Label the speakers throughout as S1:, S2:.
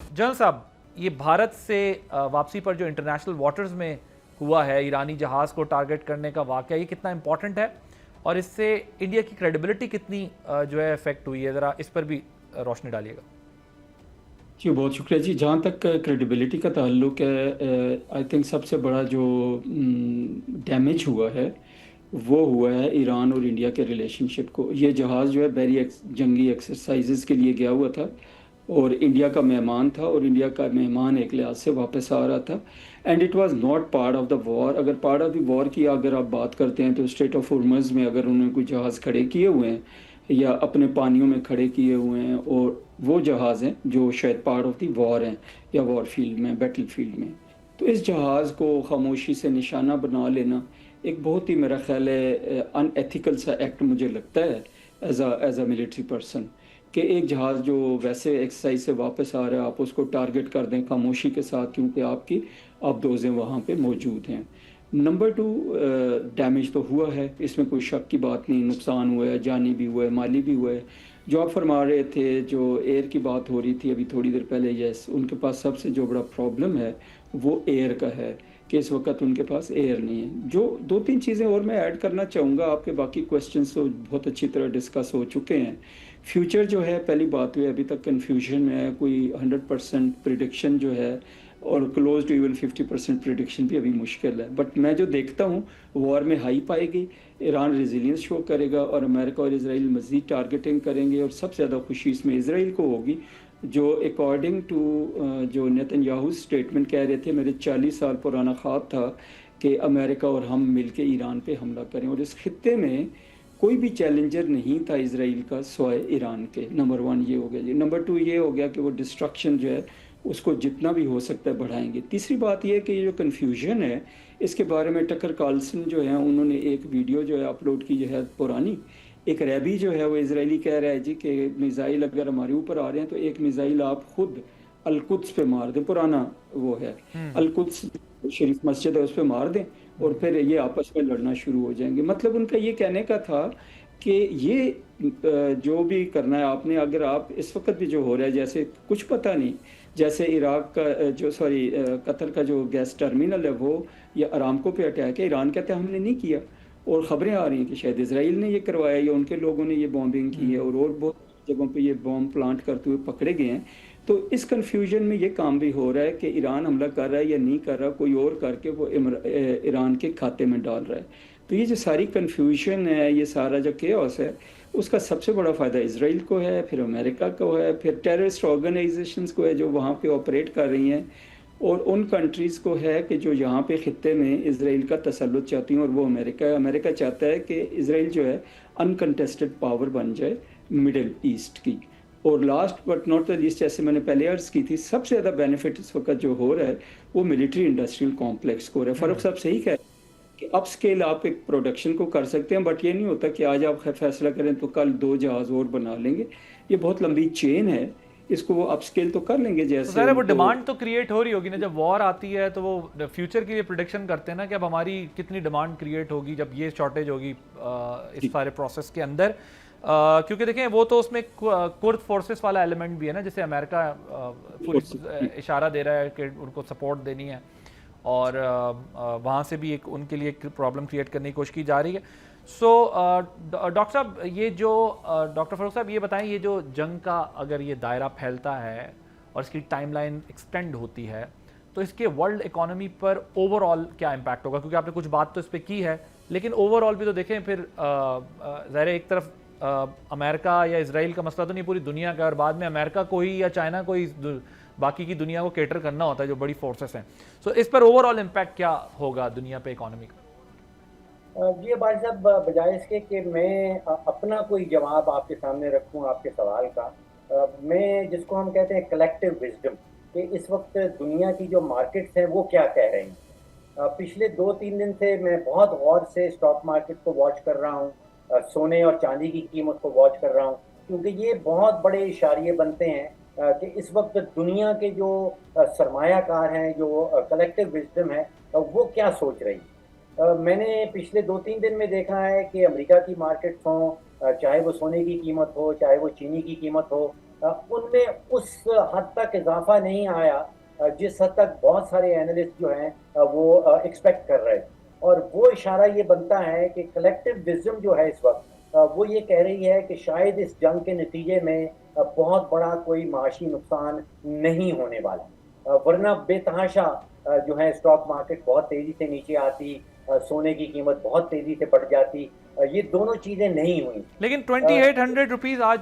S1: General साहब, ये भारत से वापसी पर जो इंटरनेशनल वाटर्स में हुआ है ईरानी जहाज़ को टारगेट करने का वाक़या, ये कितना इंपॉर्टेंट है और इससे इंडिया की क्रेडिबिलिटी कितनी जो है इफेक्ट हुई है, ज़रा इस पर भी रोशनी डालिएगा।
S2: जी बहुत शुक्रिया जी। जहाँ तक क्रेडिबिलिटी का ताल्लुक है, आई थिंक सबसे बड़ा जो डैमेज हुआ है वो हुआ है ईरान और इंडिया के रिलेशनशिप को। ये जहाज़ जो है बहरी जंगी एक्सरसाइजेस के लिए गया हुआ था और इंडिया का मेहमान था, और इंडिया का मेहमान एक लिहाज से वापस आ रहा था, and it was not part of the war. अगर पार्ट ऑफ द वॉर की अगर आप बात करते हैं तो स्ट्रेट ऑफ हॉर्मज़ में अगर उन्होंने कोई जहाज़ खड़े किए हुए हैं या अपने पानियों में खड़े किए हुए हैं, और वो जहाज़ हैं जो शायद पार्ट ऑफ द वॉर हैं या वॉर फील्ड में, बैटल फील्ड में, तो इस जहाज़ को खामोशी से निशाना बना लेना एक बहुत ही मेरा ख्याल है अनएथिकल सा एक्ट मुझे लगता है एज अ मिलिट्री पर्सन, कि एक जहाज़ जो वैसे एक्सरसाइज से वापस आ रहा है आप उसको टारगेट कर दें खामोशी के साथ, क्योंकि आपकी आबदोज़ें वहाँ पे मौजूद हैं। नंबर टू, डैमेज तो हुआ है, इसमें कोई शक की बात नहीं, नुकसान हुआ है, जानी भी हुआ है, माली भी हुआ है। जो आप फरमा रहे थे, जो एयर की बात हो रही थी अभी थोड़ी देर पहले, यस, उनके पास सबसे जो बड़ा प्रॉब्लम है वो एयर का है कि इस वक्त उनके पास एयर नहीं है। जो दो तीन चीज़ें और मैं ऐड करना चाहूँगा, आपके बाकी क्वेश्चंस तो बहुत अच्छी तरह डिस्कस हो चुके हैं। फ्यूचर जो है, पहली बात हुई अभी तक कन्फ्यूजन में है, कोई 100% प्रिडिक्शन जो है और क्लोज टू इवन 50% प्रिडिक्शन भी अभी मुश्किल है। बट मैं जो देखता हूँ वॉर में हाइप आएगी, ईरान रेजिलियंस शो करेगा और अमेरिका और इसराइल मज़ीद टारगेटिंग करेंगे, और सबसे ज़्यादा खुशी इसमें इसराइल को होगी, जो अकॉर्डिंग टू जो नेतन्याहू स्टेटमेंट कह रहे थे, मेरे 40 साल पुराना ख्वाब था कि अमेरिका और हम मिलके ईरान पे हमला करें, और इस खित्ते में कोई भी चैलेंजर नहीं था इसराइल का सिवाय ईरान के। नंबर वन ये हो गया जी। नंबर टू ये हो गया कि वो डिस्ट्रक्शन जो है उसको जितना भी हो सकता है बढ़ाएंगे। तीसरी बात ये है कि ये जो कन्फ्यूजन है इसके बारे में टकर कार्लसन जो है उन्होंने एक वीडियो जो है अपलोड की, जो है पुरानी, एक रैबी जो है वो इजरायली कह रहा है जी कि मिसाइल अगर हमारे ऊपर आ रहे हैं तो एक मिसाइल आप खुद अलकुद्स पे मार दें, पुराना वो है अलकुद्स शरीफ मस्जिद है, उस पे मार दें और फिर ये आपस में लड़ना शुरू हो जाएंगे। मतलब उनका ये कहने का था कि ये जो भी करना है आपने, अगर आप इस वक्त भी जो हो रहा है, जैसे कुछ पता नहीं, जैसे इराक का जो कतर का जो गैस टर्मिनल है वो या अरामको पे अटैक है, ईरान कहते हैं हमने नहीं किया, और ख़बरें आ रही हैं कि शायद इसराइल ने ये करवाया या उनके लोगों ने ये बॉम्बिंग की है, और बहुत जगहों पे ये बॉम्ब प्लांट करते हुए पकड़े गए हैं। तो इस कन्फ्यूजन में ये काम भी हो रहा है कि ईरान हमला कर रहा है या नहीं कर रहा, कोई और करके वो ईरान के खाते में डाल रहा है। तो ये जो सारी कन्फ्यूजन है, ये सारा जो केओस है, उसका सबसे बड़ा फ़ायदा इसराइल को है, फिर अमेरिका को है, फिर टेररिस्ट ऑर्गेनाइजेशंस को है जो वहाँ पे ऑपरेट कर रही हैं, और उन कंट्रीज़ को है कि जो यहाँ पे ख़ित्ते में इसराइल का तसल्लुत चाहती हैं, और वो अमेरिका है। अमेरिका चाहता है कि इसराइल जो है अनकंटेस्टेड पावर बन जाए मिडिल ईस्ट की। और last but not the least, जैसे मैंने पहले अर्ज़ की थी, सबसे ज़्यादा बेनिफिट इस वक्त जो हो रहा है वो मिलिट्री इंडस्ट्रियल कॉम्प्लेक्स को हो रहा है। फ़ारूक साहब सही कह, कि अप स्केल आप एक प्रोडक्शन को कर सकते हैं, बट ये नहीं होता कि आज आप फैसला करें तो कल 2 जहाज़ और बना लेंगे। ये बहुत लंबी चेन है, इसको वो अप स्केल तो कर लेंगे।
S1: तो
S2: जैसे
S1: ज़ाहिर है वो डिमांड तो क्रिएट हो रही होगी ना, जब वॉर आती है तो वो फ्यूचर के लिए प्रोडिक्शन करते हैं ना कि अब हमारी कितनी डिमांड क्रिएट होगी जब ये शॉर्टेज होगी इस सारे प्रोसेस के अंदर। क्योंकि देखें वो तो उसमें कुर्द फोर्सेस वाला एलिमेंट भी है ना, जिसे अमेरिका पूरी इशारा दे रहा है कि उनको सपोर्ट देनी है, और वहाँ से भी एक उनके लिए प्रॉब्लम क्रिएट करने की कोशिश की जा रही है। सो डॉक्टर साहब, ये जो डॉक्टर फारूक साहब ये बताएं, ये जो जंग का अगर ये दायरा फैलता है और इसकी टाइमलाइन एक्सटेंड होती है तो इसके वर्ल्ड इकोनॉमी पर ओवरऑल क्या इम्पैक्ट होगा? क्योंकि आपने कुछ बात तो इस पर की है, लेकिन ओवरऑल भी तो देखें फिर ज़ाहिर एक तरफ अमेरिका या इसराइल का मसला तो नहीं, पूरी दुनिया का, और बाद में अमेरिका को ही या चाइना को ही बाकी की दुनिया को केटर करना होता है जो बड़ी फोर्सेस हैं। सो इस पर ओवरऑल इम्पैक्ट क्या होगा दुनिया पे इकोनॉमी का?
S3: जी भाई साहब, बजाय इसके कि मैं अपना कोई जवाब आपके सामने रखूं आपके सवाल का, मैं जिसको हम कहते हैं कलेक्टिव विजडम, कि इस वक्त दुनिया की जो मार्केट्स हैं वो क्या कह रही हैं। पिछले 2-3 दिन से मैं बहुत गौर से स्टॉक मार्केट को वॉच कर रहा हूँ, सोने और चांदी की कीमत को वॉच कर रहा हूँ, क्योंकि ये बहुत बड़े इशारे बनते हैं कि इस वक्त दुनिया के जो सरमायाकार हैं, जो कलेक्टिव विजडम है, वो क्या सोच रही है। मैंने पिछले 2-3 दिन में देखा है कि अमेरिका की मार्केट्स हों, चाहे वो सोने की कीमत हो, चाहे वो चीनी की कीमत हो, ان میں اس حد تک اضافہ نہیں آیا جس حد تک بہت سارے اینالسٹ جو ہیں وہ ایکسپیکٹ کر رہے ہیں. اور وہ اشارہ یہ بنتا ہے کہ کلیکٹیو وزڈم جو ہے اس وقت وہ یہ کہہ رہی ہے کہ شاید اس جنگ کے نتیجے میں بہت بڑا کوئی معاشی نقصان نہیں ہونے والا, ورنہ بے تحاشا جو ہے اسٹاک مارکیٹ بہت تیزی سے نیچے آتی, سونے کی قیمت بہت تیزی سے بڑھ جاتی. یہ دونوں چیزیں نہیں ہوئیں.
S1: لیکن 2800 روپیز آج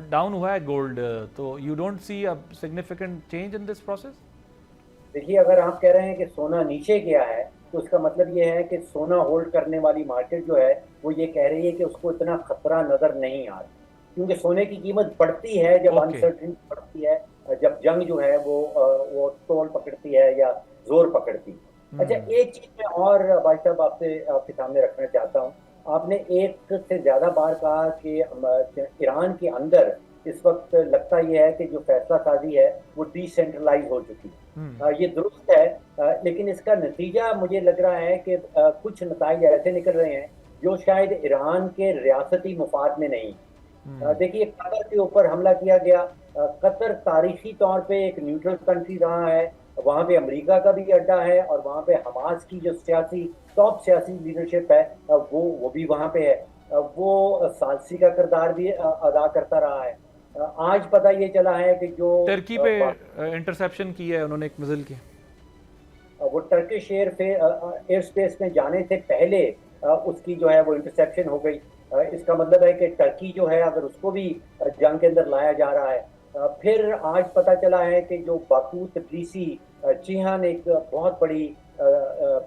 S1: ڈاؤن ہوا ہے گولڈ, تو you don't see a significant change in this process?
S3: دیکھیے, اگر آپ کہہ رہے ہیں کہ سونا نیچے گیا ہے تو اس کا مطلب یہ ہے کہ سونا ہولڈ کرنے والی مارکیٹ جو ہے وہ یہ کہہ رہی ہے کہ اس کو اتنا خطرہ نظر نہیں آ رہا, کیونکہ سونے کی قیمت بڑھتی ہے جب انسرٹنٹی بڑھتی ہے, جب جنگ جو ہے وہ تول پکڑتی ہے یا زور پکڑتی ہے. اچھا, ایک چیز میں اور بھائی صاحب آپ کے سامنے رکھنا چاہتا ہوں. آپ نے ایک سے زیادہ بار کہا کہ ایران کے اندر اس وقت لگتا یہ ہے کہ جو فیصلہ سازی ہے وہ ڈی سینٹرلائز ہو چکی ہے. یہ درست ہے, لیکن اس کا نتیجہ مجھے لگ رہا ہے کہ کچھ نتائج ایسے نکل رہے ہیں جو شاید ایران کے ریاستی مفاد میں نہیں. دیکھیے, قطر کے اوپر حملہ کیا گیا. قطر تاریخی طور پہ ایک نیوٹرل کنٹری رہا ہے, وہاں پہ امریکہ کا بھی اڈا ہے, اور وہاں پہ حماس کی جو ٹاپ سیاسی لیڈرشپ ہے وہ بھی وہاں پہ ہے. وہ ثالثی کا کردار بھی ادا کرتا رہا ہے. آج پتہ یہ چلا ہے کہ جو
S1: ترکی پہ انٹرسیپشن کی ہے انہوں نے ایک میزائل کی,
S3: وہ ٹرکش ایئر اسپیس میں جانے سے پہلے اس کی جو ہے وہ انٹرسیپشن ہو گئی. اس کا مطلب ہے کہ ٹرکی جو ہے اگر اس کو بھی جنگ کے اندر لایا جا رہا ہے. پھر آج پتہ چلا ہے کہ جو باکو تبلیسی چیہان ایک بہت بڑی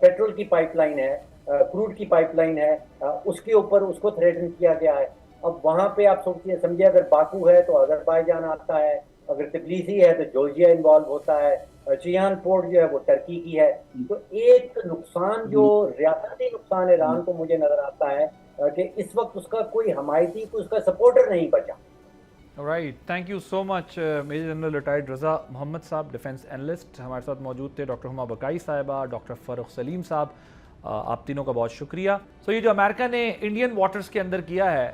S3: پیٹرول کی پائپ لائن ہے, کروڈ کی پائپ لائن ہے, اس کے اوپر اس کو تھریٹن کیا گیا ہے. اب وہاں پہ آپ سمجھے اگر باکو ہے تو آذربائیجان آتا ہے, اگر تبلیسی ہے تو جورجیا انوالو ہوتا ہے, چیہان پورٹ جو ہے وہ ٹرکی کی ہے. تو ایک نقصان جو ریاستی نقصان ایران کو مجھے نظر آتا ہے کہ اس وقت اس کا کوئی حمایتی, کوئی اس کا سپورٹر نہیں بچا.
S1: Right, thank you so much major general retired Raza Muhammad sahab, defence analyst ہمارے ساتھ موجود تھے. ڈاکٹر ہما بقائی صاحبہ, ڈاکٹر فاروق سلیم صاحب, آپ تینوں کا بہت شکریہ. سو یہ جو امریکہ نے انڈین واٹرز کے اندر کیا ہے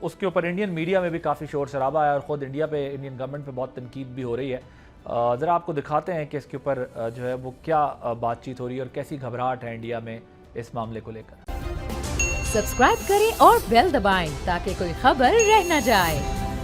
S1: اس کے اوپر انڈین میڈیا میں بھی کافی شور شرابہ ہے, اور خود انڈیا پہ, انڈین گورنمنٹ پہ بہت تنقید بھی ہو رہی ہے. ذرا آپ کو دکھاتے ہیں کہ اس کے اوپر جو ہے وہ کیا بات چیت ہو رہی ہے اور کیسی گھبراہٹ ہے انڈیا میں اس معاملے کو لے کر.
S4: سبسکرائب کریں اور بیل دبائیں تاکہ کوئی خبر رہ نہ جائے.